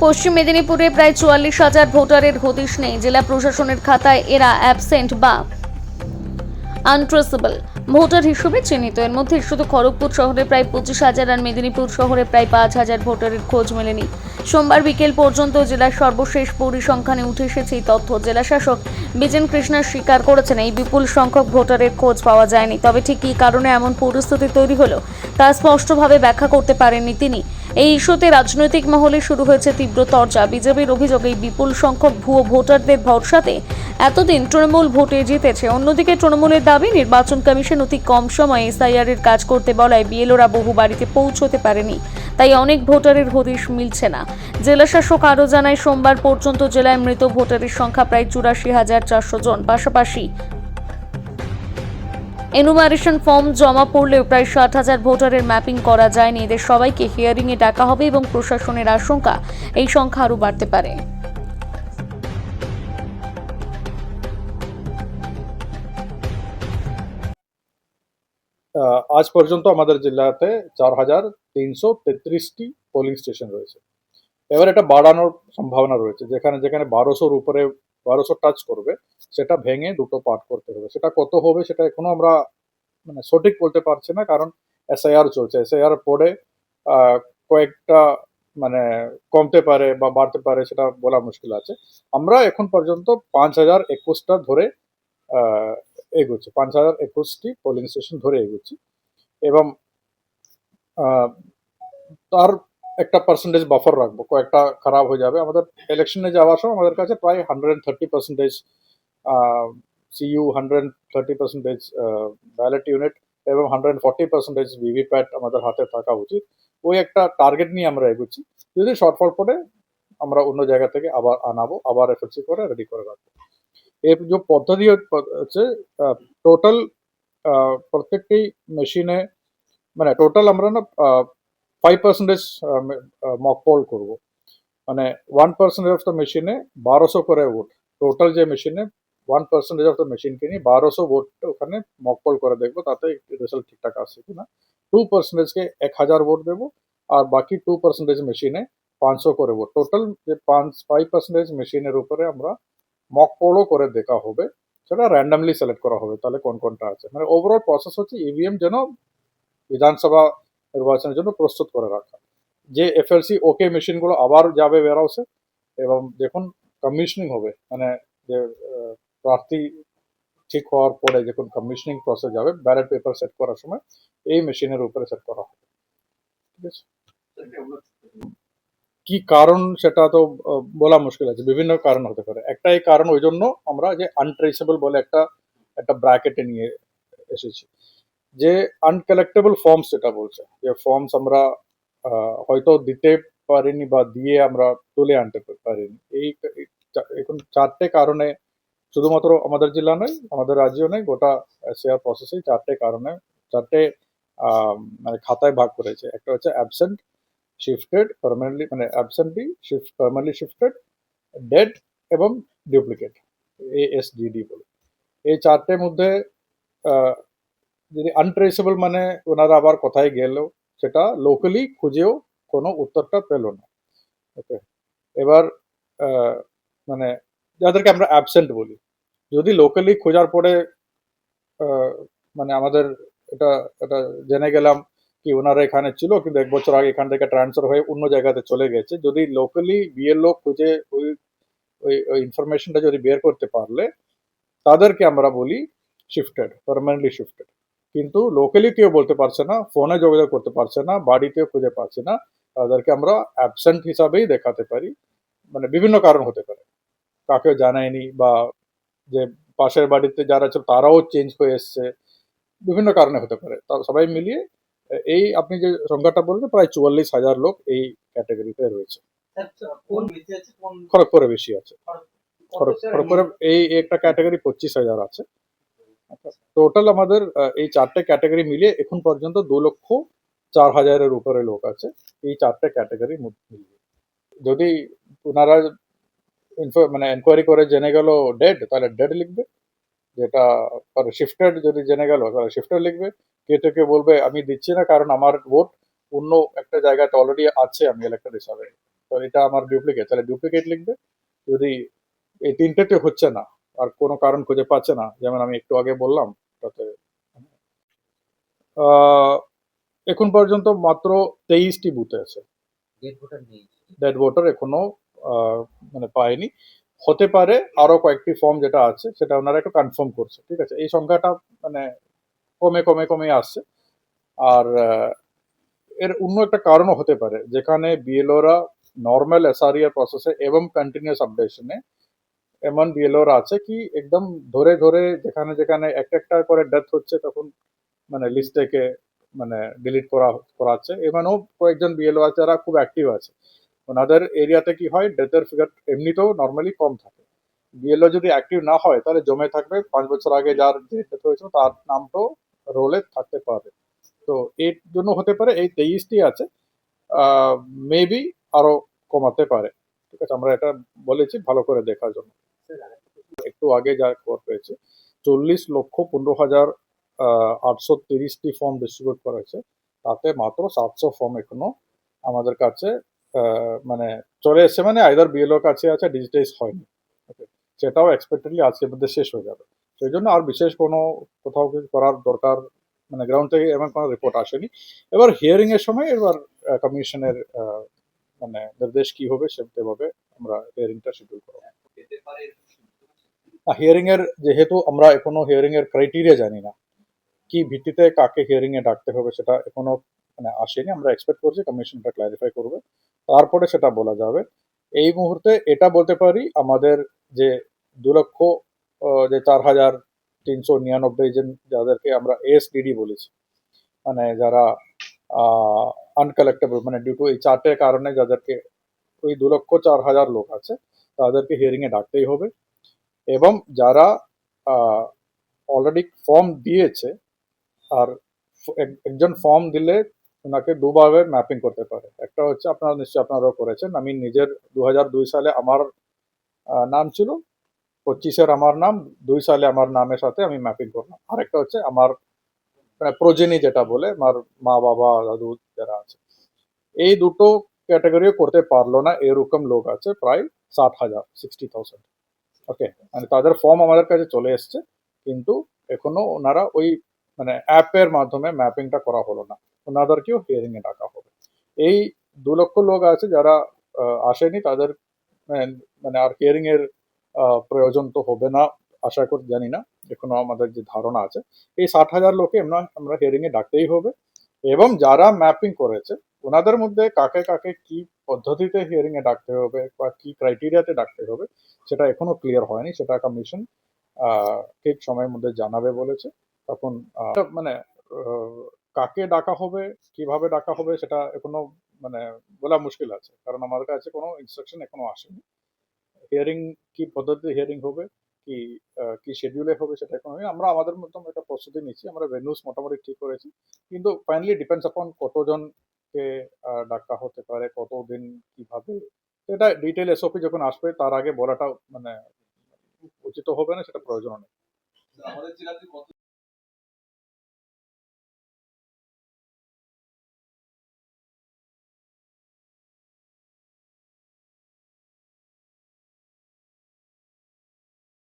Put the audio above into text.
পশ্চিম মেদিনীপুরে প্রায় ৪৪,০০০ ভোটারের হদিশ নেই। জেলা প্রশাসনের খাতায় এরা অ্যাবসেন্ট বা আনট্রেসেবল ভোটার হিসেবে চিহ্নিত। এর মধ্যে শুধু খড়গপুর শহরে প্রায় ২৫,০০০ আর মেদিনীপুর শহরে প্রায় ৫,০০০ ভোটারের খোঁজ মেলেনি। সোমবার বিকেল পর্যন্ত জেলার সর্বশেষ পরিসংখ্যানে উঠে এসেছে এই তথ্য। জেলা শাসক বিজেন কৃষ্ণা স্বীকার করেছেন, এই বিপুল সংখ্যক ভোটারের খোঁজ পাওয়া যায়নি। তবে ঠিক কী কারণে এমন পরিস্থিতি তৈরি হলো তা স্পষ্টভাবে ব্যাখ্যা করতে পারেননি তিনি। এই ইস্যুতে রাজনৈতিক মহলে শুরু হয়েছে তীব্র চর্চা। বিজেপির অভিযোগ, এই বিপুল সংখ্যক ভুয়ো ভোটারদের ভরসাতে এতদিন তৃণমূল ভোটে জিতেছে। অন্যদিকে তৃণমূলের দাবি, নির্বাচন কমিশন অতি কম সময়ে এসআইআর এর কাজ করতে বলায় বিএলওরা বহু বাড়িতে পৌঁছতে পারেনি, তাই অনেক ভোটারের হদিশ মিলছে না। জেলা শাসক আরও জানায়, সোমবার পর্যন্ত জেলায় মৃত ভোটারের সংখ্যা প্রায় ৮৪,৪০০ জন। পাশাপাশি এনুমারেশন ফর্ম জমা পড়লেও প্রায় ৬০,০০০ ভোটারের ম্যাপিং করা যায়নি। এদের সবাইকে হিয়ারিংয়ে ডাকা হবে এবং প্রশাসনের আশঙ্কা এই সংখ্যা আরও বাড়তে পারে। আজ পর্যন্ত আমাদের জেলাতে ৪,৩৩৩টি পোলিং স্টেশন রয়েছে। এবার এটা বাড়ানোর সম্ভাবনা রয়েছে। যেখানে যেখানে ১২০০-র উপরে ১২০০ টাচ করবে, সেটা ভেঙে দুটো পার্ট করতে হবে। সেটা কত হবে সেটা এখনো আমরা সঠিক বলতে পারছি না, কারণ এসআইআর চলছে। এসআইআর পরে কয়েকটা মানে কমতে পারে বা বাড়তে পারে, সেটা বলা মুশকিল আছে। আমরা এখন পর্যন্ত ৫,০২১টা ধরে এগোচ্ছি, ৫,০২১টি পোলিং স্টেশন ধরে এগোচ্ছি এবং আহ, তার একটা পার্সেন্টেজ বাফার রাখবো, কয়েকটা খারাপ হয়ে যাবে। আমাদের ইলেকশনে যাওয়ার সময় আমাদের কাছে প্রায় 130% সিইউ, 130% ব্যালট ইউনিট এবং 140% ভিভিপ্যাট আমাদের হাতে থাকা উচিত। ওই একটা টার্গেট নিয়ে আমরা এগোচ্ছি। যদি শর্টফল পড়ে আমরা অন্য জায়গা থেকে আবার আনাবো, আবার এফএসসি করে রেডি করে রাখবো। এর যে পদ্ধতি হচ্ছে, টোটাল প্রত্যেকটি মেশিনে মানে টোটাল আমরা না 5% মক পোল করবো। মানে 1% অফ দ্য মেশিনে ১২০০ করে ভোট। টোটাল যে মেশিনে 1% অফ দ্য মেশিনকে নিয়ে ১২০০ ভোট ওখানে মক পোল করে দেখবো, তাতে রেজাল্ট ঠিকঠাক আসছে কিনা। 2%কে ১,০০০ ভোট দেবো, আর বাকি 2% মেশিনে ৫০০ করে ভোট। টোটাল যে 5% মেশিনের উপরে আমরা মক পোলও করে দেখা হবে, সেটা র্যান্ডামলি সিলেক্ট করা হবে তাহলে কোন কোনটা আছে। মানে ওভারঅল প্রসেস হচ্ছে ইভিএম যেন বিধানসভা নির্বাচনের জন্য প্রস্তুত করে রাখা। যে এফএলসি ওকে মেশিনগুলো আবার যাবে ওয়্যারহাউসে, এবং যখন কমিশনিং হবে মানে যে প্রার্থী ঠিক হওয়ার পরে যখন কমিশনিং প্রসেস যাবে, ব্যালট পেপার সেট করার সময় এই মেশিনের উপরে সেট করা হবে। ঠিক আছে, কি কারণ সেটা তো বলা মুশকিল আছে, বিভিন্ন কারণ হতে পারে। একটাই কারণ ওই জন্য আমরা যে আনট্রেসেবল বলে একটা একটা ব্র্যাকেটে নিয়ে এসেছি। যে আনকালেক্টেবল ফর্মস যেটা বলছে, যে ফর্মস আমরা হয়তো দিতে পারিনি বা দিয়ে আমরা তুলে আনতে পারিনি, এখন 4টে কারণে, শুধুমাত্র আমাদের জেলা নয়, আমাদের রাজ্য নয়, গোটা এসআইআর প্রসেসে 4টে কারণে 4টে মানে খাতায় ভাগ করেছে। একটা হচ্ছে অ্যাবসেন্ট, শিফটেড পার্মানেন্টলি, মানে absent be shift permanently shifted, dead এবং ডুপ্লিকেট, এএসডিডি বলে। এই 4টের মধ্যে যদি আনট্রেসেবল মানে ওনারা আবার কোথায় গেল সেটা লোকালি খুঁজেও কোনো উত্তরটা পেল না। ওকে, এবার মানে যাদেরকে আমরা অ্যাবসেন্ট বলি, যদি লোকালি খোঁজার পরে মানে আমাদের এটা এটা জেনে গেলাম কি ওনারা এখানে ছিল কিন্তু 1 বছর আগে এখান থেকে ট্রান্সফার হয়ে অন্য জায়গাতে চলে গেছে, যদি লোকালি বিএলও খুঁজে ওই ওই ইনফরমেশনটা যদি বের করতে পারলে তাদেরকে আমরা বলি শিফটেড, পার্মানেন্টলি শিফটেড। কিন্তু লোকালি কেউ বলতে পারছে না, ফোনে যোগাযোগ করতে পারছে না, বাড়িতেও খুঁজে পাচ্ছে না, তাদেরকে আমরা অ্যাবসেন্ট হিসাবেই দেখাতে পারি। মানে বিভিন্ন কারণ হতে পারে, কাকেও জানায়নি, বা যে পাশের বাড়িতে যারা ছিল তারাও চেঞ্জ হয়ে এসছে, বিভিন্ন কারণে হতে পারে। তা সবাই মিলিয়ে এই আপনি যে সংখ্যাটা বললেন, প্রায় ৪৪,০০০ লোক এই ক্যাটাগরিতে রয়েছে। খড়গপুরে বেশি আছে, খড়গপুরে এই একটা ক্যাটাগরি 25,০০০ আছে। টোটাল আমাদের এই 4টে ক্যাটাগরি মিলিয়ে এখন পর্যন্ত 2,04,000-এর উপরে লোক আছে এই 4টে ক্যাটাগরি মিলিয়ে। যদি ওনারা মানে এনকোয়ারি করে জেনে গেল ডেড, তাহলে ডেড লিখবে। যেটা শিফটেড যদি জেনে গেল তাহলে শিফটেড লিখবে। কেউ বলবে আমি দিচ্ছি না কারণ আমার ভোট অন্য একটা জায়গাতে অলরেডি আছে, আমি ইলেক্টেড হিসাবে, তো এটা আমার ডুপ্লিকেট, তাহলে ডুপ্লিকেট লিখবে। যদি এই তিনটেতে হচ্ছে না আর কোনো কারণ খুঁজে পাচ্ছে না, যেমন আমি একটু আগে বললাম, তাতে আহ, এখন পর্যন্ত মাত্র 23টি বুথে আছে, ডেড ভোটার এখনো আহ, মানে পায়নি। হতে পারে আরো কয়েকটি ফর্ম যেটা আছে সেটা ওনারা একটু কনফার্ম করছে, ঠিক আছে। এই সংখ্যাটা মানে কমে কমে কমে আসছে। আর এর অন্য একটা কারণও হতে পারে, যেখানে বিএলওরা নর্মাল এসআরইআর প্রসেসে এবং কন্টিনিউয়াস আপডেশনে এমন বিএলওরা আছে কি একদম ধরে ধরে যেখানে যেখানে একটা একটা করে ডেথ হচ্ছে তখন মানে লিস্ট থেকে মানে ডিলিট করাচ্ছে। এমনও কয়েকজন বিএলও আছে যারা খুব অ্যাক্টিভ আছে। ওনাদের এরিয়াতে কি হয়, ডেথের ফিগার এমনিতেও নর্মালি কম থাকে। বিএলও যদি অ্যাক্টিভ না হয় তাহলে জমে থাকবে, 5 বছর আগে যার যে ডেথ হয়েছিল তার নামটাও রোলে থাকতে পারে। তো এর জন্য হতে পারে এই 23টি আছে, মেবি আরো কমাতে পারে, ঠিক আছে। আমরা এটা বলেছি ভালো করে দেখার জন্য। একটু আগে যা খবর পেয়েছে, 40,15,830টি ফর্ম ডিস্ট্রিবিউট করা হয়েছে, তাতে মাত্র 700 ফর্ম এখনো আমাদের কাছে মানে চলে এসেছে, মানে আইদার বিএলও কাছে আছে, ডিজিটাইজ হয়নি। Okay, সেটাও এক্সপেক্টেডলি আজকের মধ্যে শেষ হয়ে যাবে। সেই জন্য আর বিশেষ কোনো কোথাও কিছু করার দরকার, মানে গ্রাউন্ড থেকে এমন কোনো রিপোর্ট আসেনি। এবার হিয়ারিং এর সময় এবার কমিশনের মানে নির্দেশ কি হবে সেভাবে আমরা হিয়ারিংটা শিডিউল করবো। হিয়ারিং এর যেহেতু আমরা এখনো হিয়ারিং এর ক্রাইটেরিয়া জানি না, কি ভিত্তিতে কাকে হিয়ারিং এ ডাকতে হবে সেটা এখনো মানে আসেনি। আমরা এক্সপেক্ট করছি কমিশনটা ক্লারিফাই করবে, তারপরে সেটা বলা যাবে। এই মুহূর্তে এটা বলতে পারি আমাদের যে 2 লক্ষ যে 4,399 জন যাদেরকে আমরা এএসডিডি বলেছি, মানে যারা আনকালেক্টেবল, মানে ডিউ টু এই 4টে কারণে যাদেরকে, ওই 2,04,000 লোক আছে, তাদেরকে হিয়ারিং এ ডাকতেই হবে। এবং যারা অলরেডি ফর্ম দিয়েছে, আর একজন ফর্ম দিলে ওনাকে দুভাবে ম্যাপিং করতে পারে। একটা হচ্ছে আপনারা নিশ্চয়ই আপনারাও করেছেন, আমি নিজের 2002 সালে আমার নাম ছিল, 25-এর আমার নাম, 2 সালে আমার নামের সাথে আমি ম্যাপিং করলাম। আরেকটা হচ্ছে আমার মানে প্রোজেনি যেটা বলে, আমার মা বাবা দাদু যারা আছে, এই দুটো ক্যাটাগরিও করতে পারলো না এরকম লোক আছে প্রায় 60,000, 60,000। ওকে, মানে তাদের ফর্ম আমাদের কাছে চলে এসছে, কিন্তু এখনো ওনারা ওই মানে অ্যাপের মাধ্যমে ম্যাপিংটা করা হলো না, ওনাদেরকেও হিয়ারিং এ ডাকা হবে। এই 2 লক্ষ লোক আছে যারা আসেনি, তাদের মানে আর হিয়ারিং এর প্রয়োজন তো হবে না আশা করি, জানি না, এখনো আমাদের যে ধারণা আছে এই 60,000 লোকে আমরা হিয়ারিং এ ডাকতেই হবে। এবং যারা ম্যাপিং করেছে ওনাদের মধ্যে কাকে কাকে কি পদ্ধতিতে হিয়ারিং এ ডাকতে হবে বা কি ক্রাইটেরিয়াতে ডাকতে হবে সেটা এখনো ক্লিয়ার হয়নি, সেটা কমিশন ঠিক সময়ের মধ্যে জানাবে বলেছে। তখন মানে আহ, কাকে ডাকা হবে, কিভাবে ডাকা হবে সেটা এখনো মানে বলা মুশকিল আছে, কারণ আমাদের কাছে কোনো ইনস্ট্রাকশন এখনো আসেনি। হিয়ারিং কি পদ্ধতিতে হিয়ারিং হবে, কি কি শিডিউলে হবে সেটা এখন হয়নি। আমরা আমাদের মতো একটা প্রস্তুতি নিচ্ছি, আমরা ভেন্যুস মোটামুটি ঠিক করেছি, কিন্তু ফাইনালি ডিপেন্ডস আপন কতজনকে ডাকা হতে পারে, কতদিন, কিভাবে, এটা ডিটেল এসওপি যখন আসবে তার আগে বলাটা মানে উচিত হবে না, সেটা প্রয়োজন নেই।